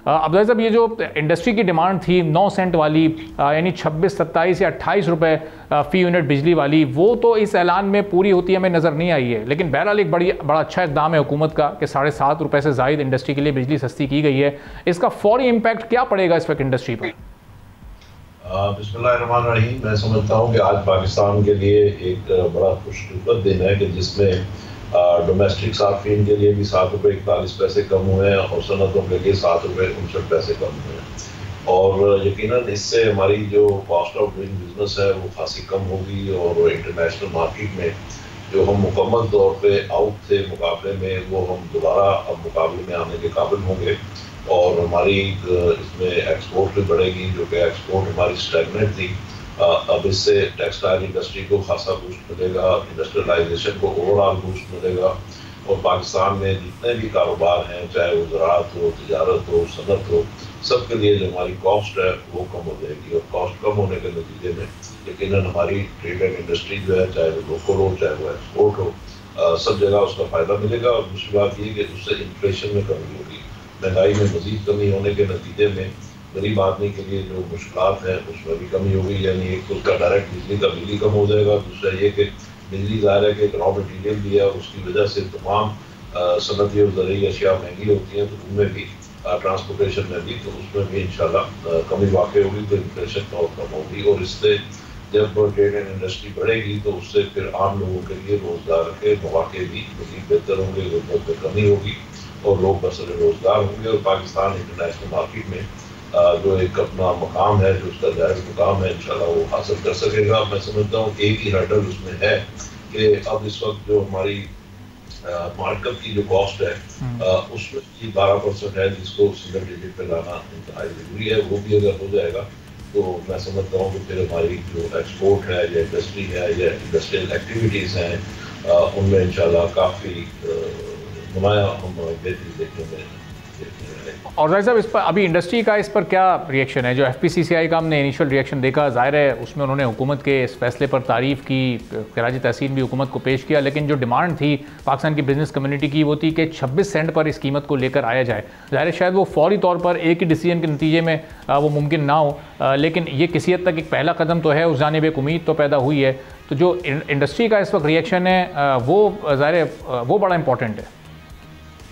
عبدالعزیز صاحب، یہ جو انڈسٹری کی ڈیمانڈ تھی 9 سینٹ والی، یعنی 26، 27 یا 28 روپے فی یونٹ بجلی والی، وہ تو اس اعلان میں پوری ہوتی ہمیں نظر نہیں آئی ہے، لیکن بہرحال ایک بڑا اچھا اقدام ہے حکومت کا کہ 7.5 روپے سے زائد انڈسٹری کے لیے بجلی سستی کی گئی ہے۔ اس کا فوری امپیکٹ کیا پڑے گا اس وقت انڈسٹری پر؟ بسم اللہ الرحمن الرحیم۔ میں سمجھتا ہوں کہ آج پاکستان کے لیے ایک بڑا خوشخبر دن ہے کہ جس میں ڈومیسٹک صارفین کے لیے بھی 7 روپے 41 پیسے کم ہوئے ہیں اور صنعتوں کے لیے 7 روپے 59 پیسے کم ہوئے ہیں، اور یقیناً اس سے ہماری جو کاسٹ آف ڈوئنگ بزنس ہے وہ خاصی کم ہوگی، اور انٹرنیشنل مارکیٹ میں جو ہم مکمل طور پہ آؤٹ تھے مقابلے میں، وہ ہم دوبارہ اب مقابلے میں آنے کے قابل ہوں گے، اور ہماری اس میں ایکسپورٹ بھی بڑھے گی، جو کہ ایکسپورٹ ہماری اسٹیگنٹ تھی۔ اب اس سے ٹیکسٹائل انڈسٹری کو خاصا بوسٹ ملے گا، انڈسٹریلائزیشن کو اوور آل بوسٹ ملے گا، اور پاکستان میں جتنے بھی کاروبار ہیں، چاہے وہ زراعت ہو، تجارت ہو، صنعت ہو، سب کے لیے جو ہماری کاسٹ ہے وہ کم ہو جائے گی، اور کاسٹ کم ہونے کے نتیجے میں یقیناً ہماری ٹریڈ اینڈ انڈسٹری جو ہے، چاہے وہ لوکل ہو چاہے وہ ایکسپورٹ ہو، سب جگہ اس کا فائدہ ملے گا۔ اور دوسری بات یہ کہ اس سے انفلیشن میں کمی ہوگی، مہنگائی میں مزید کمی ہونے کے نتیجے میں غریب آدمی کے لیے جو مشکلات ہیں اس میں بھی کمی ہوگی، یعنی ایک تو اس کا ڈائریکٹ بجلی کا بل کم ہو جائے گا، دوسرا یہ کہ بجلی ظاہر ہے کہ ایک را مٹیریل بھی ہے، اور اس کی وجہ سے تمام صنعتی اور زرعی اشیاء مہنگی ہوتی ہیں، تو ان میں بھی ٹرانسپورٹیشن میں بھی، تو اس میں بھی انشاءاللہ کمی واقع ہوگی، تو انفلیشن اور کم ہوگی، اور اس سے جب ٹریڈ اینڈ انڈسٹری بڑھے گی تو اس سے پھر عام لوگوں کے لیے روزگار کے مواقع بھی مزید بہتر ہوں گے، غربت میں کمی ہوگی اور لوگ بسر روزگار ہوں گے، اور پاکستان انٹرنیشنل مارکیٹ میں جو ایک اپنا مقام ہے، جو اس کا جائز مقام ہے، انشاءاللہ وہ حاصل کر سکے گا۔ میں سمجھتا ہوں ایک ہی ہرڈل اس میں ہے کہ اب اس وقت جو ہماری مارک اپ کی جو کاسٹ ہے اس میں 12% ہے، جس کو سنگل ڈیجٹ پہ لانا انتہائی ضروری ہے، وہ بھی اگر ہو جائے گا تو میں سمجھتا ہوں کہ پھر ہماری جو ایکسپورٹ ہے یا انڈسٹری ہے یا انڈسٹریل ایکٹیویٹیز ہیں ان میں انشاءاللہ کافی نمایاں ہم بہتری دیکھنے میں۔ اور ظاہر صاحب، اس پر ابھی انڈسٹری کا اس پر کیا ریئیکشن ہے؟ جو ایف پی سی سی آئی کا ہم نے انیشل ریئیکشن دیکھا، ظاہر ہے اس میں انہوں نے حکومت کے اس فیصلے پر تعریف کی، خراج تحسین بھی حکومت کو پیش کیا، لیکن جو ڈیمانڈ تھی پاکستان کی بزنس کمیونٹی کی وہ تھی کہ 26 سینٹ پر اس قیمت کو لے کر آیا جائے۔ ظاہر ہے شاید وہ فوری طور پر ایک ہی ڈیسیجن کے نتیجے میں وہ ممکن نہ ہو، لیکن یہ کسی حد تک ایک پہلا قدم تو ہے، اس جانب ایک امید تو پیدا ہوئی ہے۔ تو جو انڈسٹری کا اس وقت ریئیکشن ہے وہ ظاہر ہے وہ بڑا امپورٹنٹ ہے۔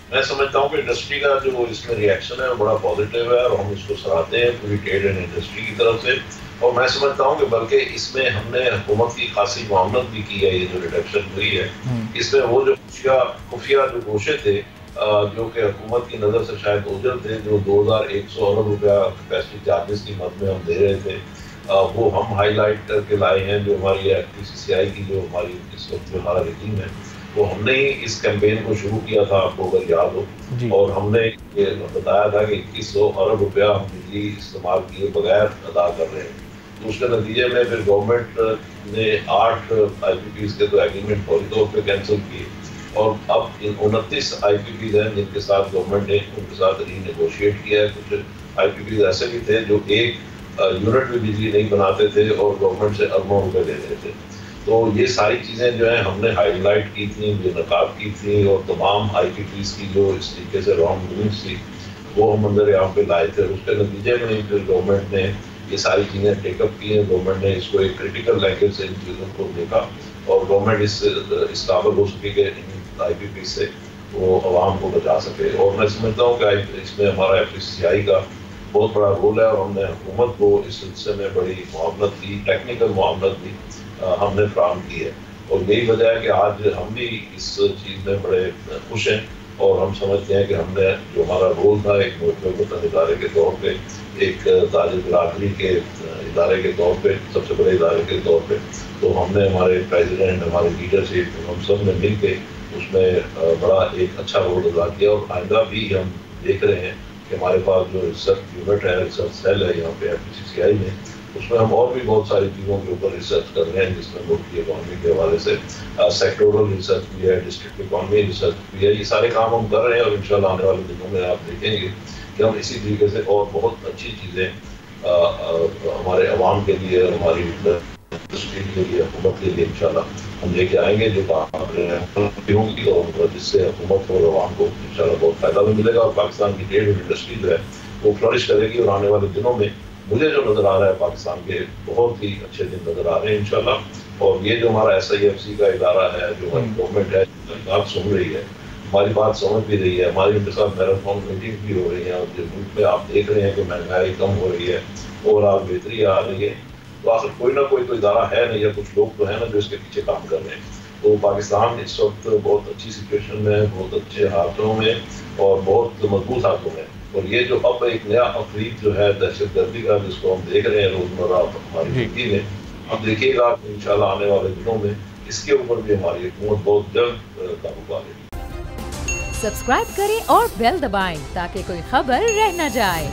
میں سمجھتا ہوں کہ انڈسٹری کا جو اس میں ریئیکشن ہے وہ بڑا پازیٹیو ہے، اور ہم اس کو سراہتے ہیں پوری ٹریڈ اینڈ انڈسٹری کی طرف سے، اور میں سمجھتا ہوں کہ بلکہ اس میں ہم نے حکومت کی خاصی معاونت بھی کی ہے۔ یہ جو ریڈکشن ہوئی ہے اس میں وہ جو خفیہ جو گوشے تھے جو کہ حکومت کی نظر سے شاید اوجھل تھے، جو 2100 ارب روپیہ کیپیسٹی چارجز کی مد میں ہم دے رہے تھے، وہ ہم ہائی لائٹ کر کے لائے ہیں۔ جو ہماری ایف پی سی سی آئی کی جو ہماری اس وقت جو ہمارا رجیم ہے، وہ ہم نے ہی اس کیمپین کو شروع کیا تھا، آپ کو اگر یاد ہو، اور ہم نے یہ بتایا تھا کہ 2100 ارب روپیہ ہم بجلی استعمال کیے بغیر ادا کر رہے ہیں۔ تو اس کے نتیجے میں پھر گورنمنٹ نے 8 آئی پی پیز کے تو ایگریمنٹ فوری طور پہ کینسل کیے، اور اب 29 آئی پی پیز ہیں جن کے ساتھ گورنمنٹ نے ان کے ساتھ ری نیگوشیٹ کیا ہے۔ کچھ آئی پی پیز ایسے بھی تھے جو ایک یونٹ بھی بجلی نہیں بناتے تھے اور گورنمنٹ سے اربوں روپے لیتے تھے۔ تو یہ ساری چیزیں جو ہیں ہم نے ہائی لائٹ کی تھیں، بے نقاب کی تھیں، اور تمام آئی پی پیز کی جو اس طریقے سے رانگ ڈوئنگس تھی وہ ہم منظر عام پہ لائے تھے۔ اس کے نتیجے میں پھر گورنمنٹ نے یہ ساری چیزیں ٹیک اپ کی ہیں، گورنمنٹ نے اس کو ایک کریٹیکل لینگویج سے ان چیزوں کو دیکھا، اور گورنمنٹ اس قابل ہو سکے کہ ان آئی پی پی سے وہ عوام کو بچا سکے۔ اور میں سمجھتا ہوں کہ اس میں ہمارا ایف پی سی سی آئی کا بہت بڑا رول ہے، اور ہم نے حکومت کو اس سلسلے میں بڑی معاونت کی، ٹیکنیکل معاونت بھی ہم نے فراہم کی ہے، اور یہی وجہ ہے کہ آج ہم بھی اس چیز میں بڑے خوش ہیں، اور ہم سمجھتے ہیں کہ ہم نے جو ہمارا رول تھا ایک وطن ادارے کے طور پہ، ایک تاجر برادری کے ادارے کے طور پہ، سب سے بڑے ادارے کے طور پہ، تو ہم نے ہمارے پریزیڈنٹ، ہمارے لیڈرشپ، ہم سب نے مل کے اس میں بڑا ایک اچھا رول ادا کیا، اور آئندہ بھی ہم دیکھ رہے ہیں کہ ہمارے پاس جو ریسرچ یونٹ ہے، ریسرچ سیل ہے یہاں پہ ایف پی سی سی آئی میں، اس میں ہم اور بھی بہت ساری چیزوں کے اوپر ریسرچ کر رہے ہیں، جس میں ملک کی اکانومی کے حوالے سے سیکٹورل ریسرچ بھی ہے، ڈسٹرکٹ اکانومی ریسرچ بھی ہے۔ یہ سارے کام ہم کر رہے ہیں، اور انشاءاللہ آنے والے دنوں میں آپ دیکھیں گے کہ ہم اسی طریقے سے اور بہت اچھی چیزیں ہمارے عوام کے لیے، ہماری انڈسٹری کے لیے، حکومت کے لیے انشاءاللہ ہم لے کے آئیں گے، جو کام ہوں گی، اور جس سے حکومت اور عوام کو انشاءاللہ بہت فائدہ بھی ملے گا، اور پاکستان کی ٹریڈ انڈسٹری جو ہے وہ فلرش کرے گی، اور آنے والے دنوں میں مجھے جو نظر آ رہا ہے پاکستان کے بہت ہی اچھے دن نظر آ رہے ہیں انشاءاللہ. اور یہ جو ہمارا SIFC کا ادارہ ہے، جو گورنمنٹ ہے بات سن رہی ہے، ہماری بات سمجھ بھی رہی ہے، ہماری ان کے ساتھ میراتھن میٹنگ بھی ہو رہی ہیں، اور جو ملک میں آپ دیکھ رہے ہیں کہ مہنگائی کم ہو رہی ہے، اوور آل بہتری آ رہی ہے، تو آخر کوئی نہ کوئی تو ادارہ ہے نہیں، یا کچھ لوگ تو ہیں نا جو اس کے پیچھے کام کر رہے ہیں. تو پاکستان اس وقت بہت اچھی سچویشن میں، بہت اچھے ہاتھوں میں اور بہت مضبوط ہاتھوں میں. اور یہ جو اب ایک نیا افریق جو ہے دہشت گردی کا، جس کو ہم دیکھ رہے ہیں روزمرہ ہماری زندگی میں، اب دیکھیے گا انشاءاللہ آنے والے دنوں میں اس کے اوپر بھی ہماری حکومت بہت جلد قابو پا لے گی. سبسکرائب کریں اور بیل دبائیں تاکہ کوئی خبر رہ نہ جائے.